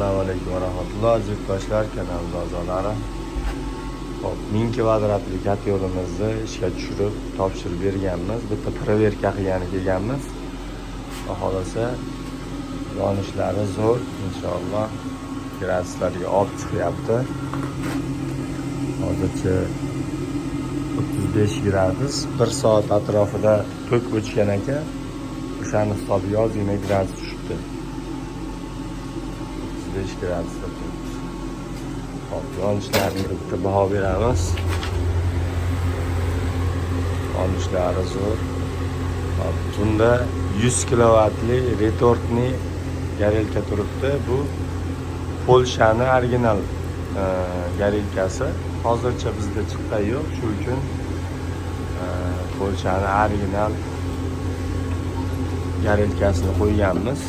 Assalomu alaykum va rahmatulloh aziz yurtdoshlar, kanalimiz a'zolari. Hop, 1000 kvadratli kat yo'limizni ishga tushirib, topshirib berganmiz. Bitta proverka qilgani kelganmiz. Xohlasa yonishlari zo'r, inshaalloh. Graduslarga olib chiqyapti. Hozircha 35 gradus, 1 soat atrofida tok o'chgan ekan. O'shani hisobiga ozgina gradus tushibdi. 5 gradusda turibdi. Hop, yonishlariga bitta baho beramiz. Yonishlari zo'r. Hop, tunda 100 kilovatli retortni garelka turibdi. Bu Polshani original garelkasi. Hozircha bizda chiqqani yo'q, shu uchun Polshani original garelkasini qo'yganmiz.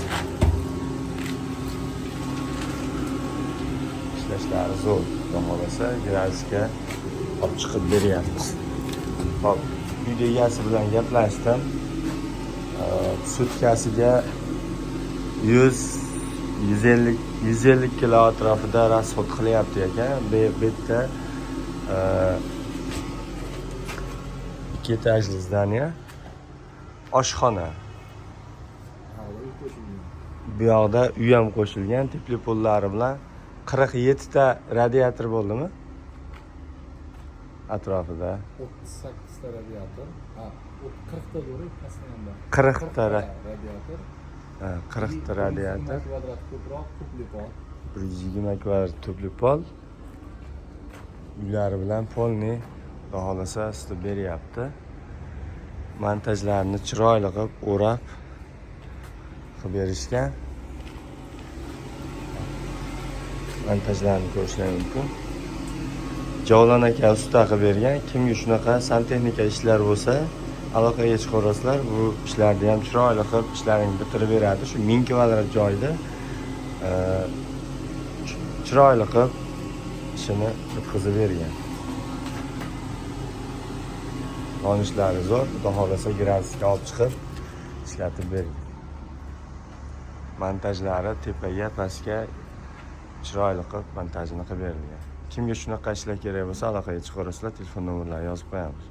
Ishlashlari zo'r, xohlasa gradusga olib chiqib beryapmiz. Hop, uyda egasi bilan gaplashdim. Sutkasiga 100-150 kilo atrofida rasxod qilyapti ekan. Bu yerda 2 etajli zdaniya, oshxona. Bu yoqda uy ham qo'shilgan, tepli pollari bilan 47 ta radiator bo'ldimi? Atrofida 38 ta radiator. 40 ta bo'ri aslida. 40 ta radiator. 40 ta radiator. Kvadrat ko'proq tupli pol. 120 kvadrat tupli pol. Uylari bilan polni xohlasa isitib beryapti. Montajlarni chiroyli qilib o'rab berishgan. Montajlarni ko'rishlar mumkin. Javlon aka usta qilib bergan. Kimga shunaqa santexnika ishlar bo'lsa, aloqaga chiqarasizlar. Bu ishlarni ham chiroyli qilib ishlarini bitirib beradi. Shu 1000 kvadrat joyda chiroyli qilib ishini bitkazib bergan. Yonishlari zo'r, xudo xolasa gradusga olib chiqib ishlatib bergan. Montajlari tepaga, pastga chiroyli qilib montajini qilib berilgan. Kimga shunaqa ishlar kerak bo'lsa, aloqaga chiqarasizlar, telefon nomerlarini yozib qo'yamiz.